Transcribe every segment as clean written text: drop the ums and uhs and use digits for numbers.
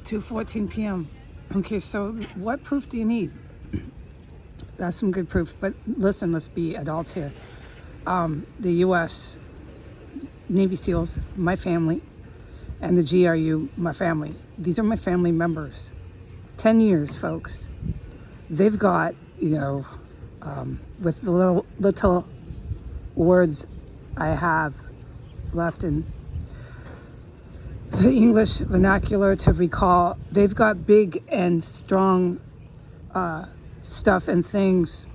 2:14 p.m. Okay, so what proof do you need? That's some good proof. But listen, let's be adults here. The U.S. Navy SEALs, my family, and the GRU, my family. These are my family members. 10 years, folks. They've got, with the little words I have left in the English vernacular to recall, they've got big and strong stuff and things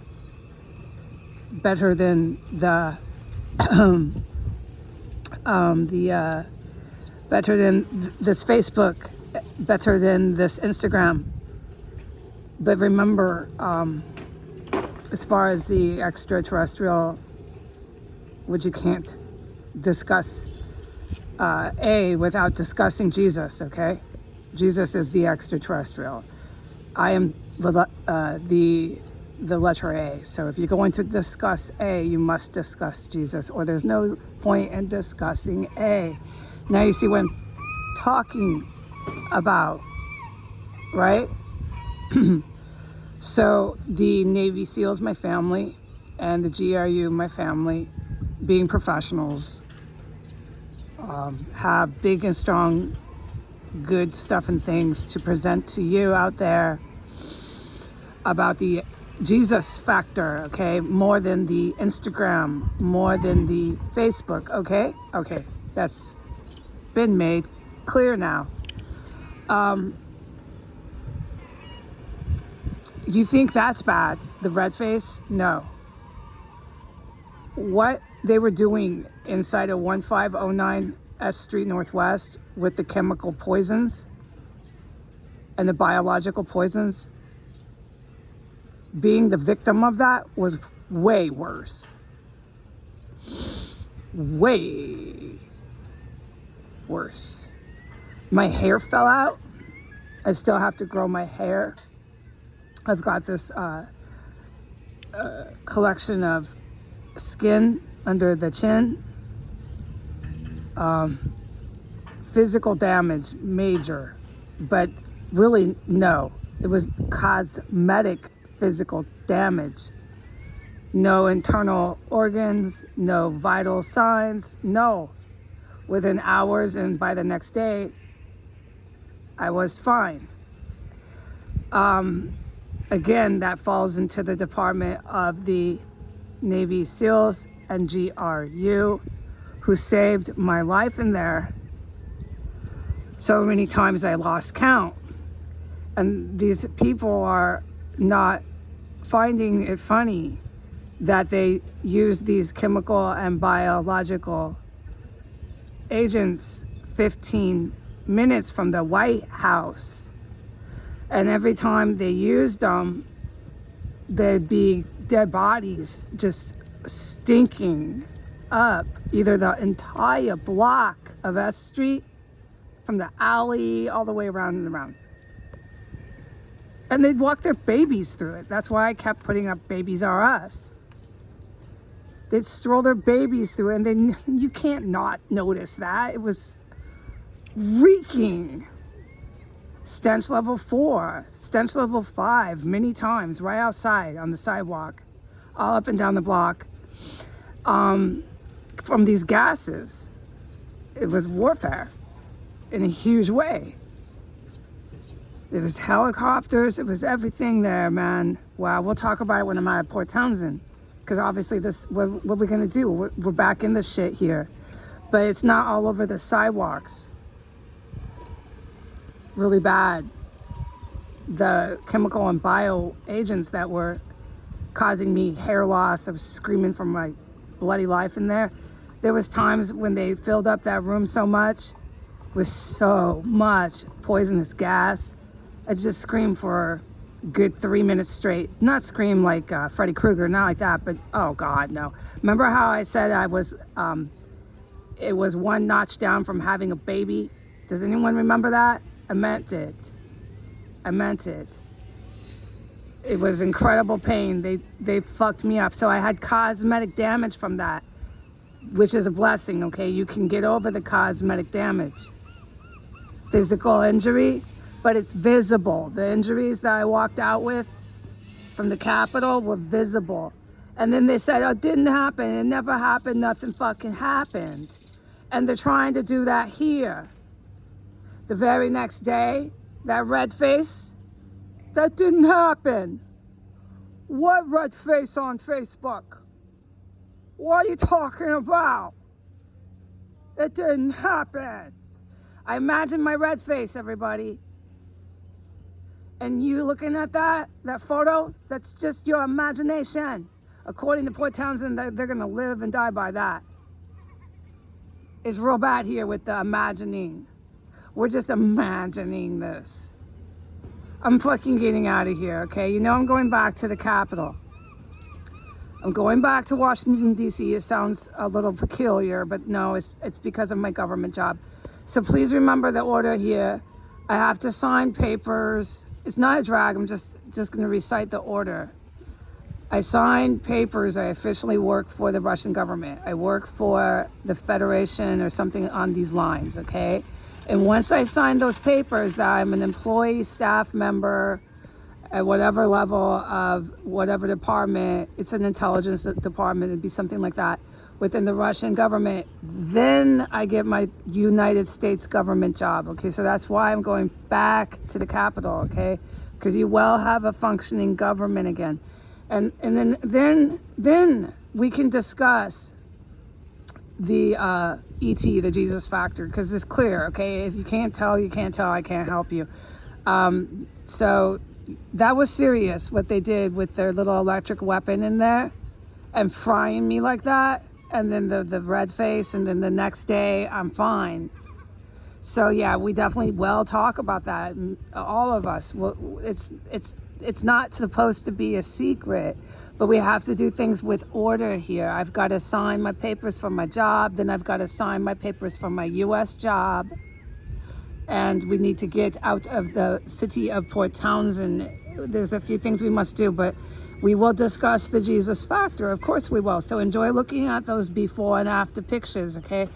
better than better than this Facebook, better than this Instagram. But remember, as far as the extraterrestrial, which you can't discuss A without discussing Jesus, okay? Jesus is the extraterrestrial. I am the letter A. So if you're going to discuss A, you must discuss Jesus, or there's no point in discussing A. Now you see what I'm talking about, right? So the Navy SEALs, my family, and the GRU, my family, being professionals, have big and strong, good stuff and things to present to you out there about the Jesus factor, okay? More than the Instagram, more than the Facebook, okay? Okay, that's been made clear now. You think that's bad, the red face? No. What they were doing inside of 1509 S Street Northwest with the chemical poisons and the biological poisons, being the victim of that was way worse. Way worse. My hair fell out. I still have to grow my hair. I've got this collection of skin under the chin. Physical damage, major, but really no. It was cosmetic physical damage. No internal organs, no vital signs, no. Within hours and by the next day, I was fine. Again, that falls into the department of the Navy SEALs and GRU, who saved my life in there. So many times I lost count. And these people are not finding it funny that they use these chemical and biological agents 15 minutes from the White House. And every time they used them, there'd be dead bodies just stinking up either the entire block of S Street, from the alley all the way around and around. And they'd walk their babies through it. That's why I kept putting up Babies R Us. They'd stroll their babies through it, and then you can't not notice that. It was reeking. Stench level 4, stench level 5, many times, right outside on the sidewalk, all up and down the block, from these gases. It was warfare in a huge way. There was helicopters, it was everything there, man. Wow, we'll talk about it when I'm at Port Townsend, because obviously what are we gonna do? We're back in this shit here, but it's not all over the sidewalks. Really bad. The chemical and bio agents that were causing me hair loss. I was screaming for my bloody life in there. There was times when they filled up that room so much with so much poisonous gas. I just screamed for a good 3 minutes straight. Not scream like Freddy Krueger, not like that, but oh God, no. Remember how I said it was one notch down from having a baby? Does anyone remember that? I meant it. I meant it. It was incredible pain. They fucked me up. So I had cosmetic damage from that, which is a blessing, okay? You can get over the cosmetic damage. Physical injury, but it's visible. The injuries that I walked out with from the Capitol were visible. And then they said, oh, it didn't happen. It never happened. Nothing fucking happened. And they're trying to do that here. The very next day, that red face, that didn't happen. What red face on Facebook? What are you talking about? It didn't happen. I imagine my red face, everybody. And you looking at that photo, that's just your imagination. According to Port Townsend, they're gonna live and die by that. It's real bad here with the imagining. We're just imagining this. I'm fucking getting out of here, okay? You know I'm going back to the Capitol. I'm going back to Washington, D.C. It sounds a little peculiar, but no, it's because of my government job. So please remember the order here. I have to sign papers. It's not a drag. I'm just going to recite the order. I signed papers. I officially work for the Russian government. I work for the Federation or something on these lines, okay? And once I sign those papers that I'm an employee, staff member, at whatever level of whatever department, it's an intelligence department, it'd be something like that, within the Russian government, then I get my United States government job, okay? So that's why I'm going back to the Capitol, okay? Because you will have a functioning government again. And then we can discuss the ET, the Jesus factor, because it's clear, okay? If you can't tell, you can't tell. I can't help you. So that was serious, what they did with their little electric weapon in there and frying me like that. And then the red face, and then the next day I'm fine. So yeah, we definitely will talk about that. All of us. Well, it's not supposed to be a secret, but we have to do things with order here. I've got to sign my papers for my job, then I've got to sign my papers for my U.S. job, and we need to get out of the city of Port Townsend. There's a few things we must do, but we will discuss the Jesus factor. Of course we will. So enjoy looking at those before and after pictures, okay?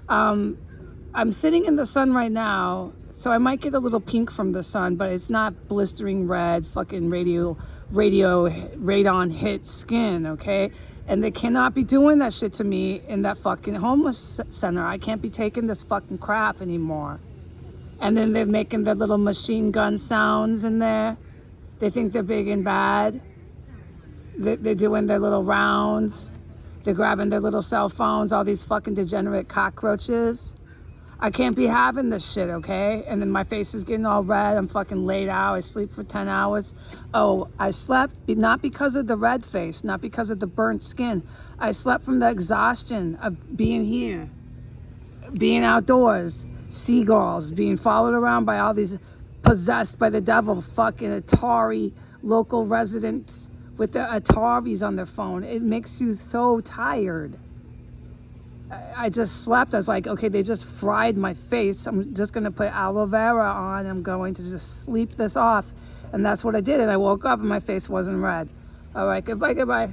I'm sitting in the sun right now, so I might get a little pink from the sun, but it's not blistering red, fucking radon hit skin, okay? And they cannot be doing that shit to me in that fucking homeless center. I can't be taking this fucking crap anymore. And then they're making their little machine gun sounds in there. They think they're big and bad. They're doing their little rounds. They're grabbing their little cell phones, all these fucking degenerate cockroaches. I can't be having this shit, okay? And then my face is getting all red. I'm fucking laid out. I sleep for 10 hours. Oh, I slept not because of the red face, not because of the burnt skin. I slept from the exhaustion of being here, being outdoors, seagulls, being followed around by all these possessed by the devil fucking Atari local residents with the Ataris on their phone. It makes you so tired. I just slept. I was like, okay, they just fried my face. I'm just going to put aloe vera on. I'm going to just sleep this off. And that's what I did. And I woke up and my face wasn't red. All right, goodbye.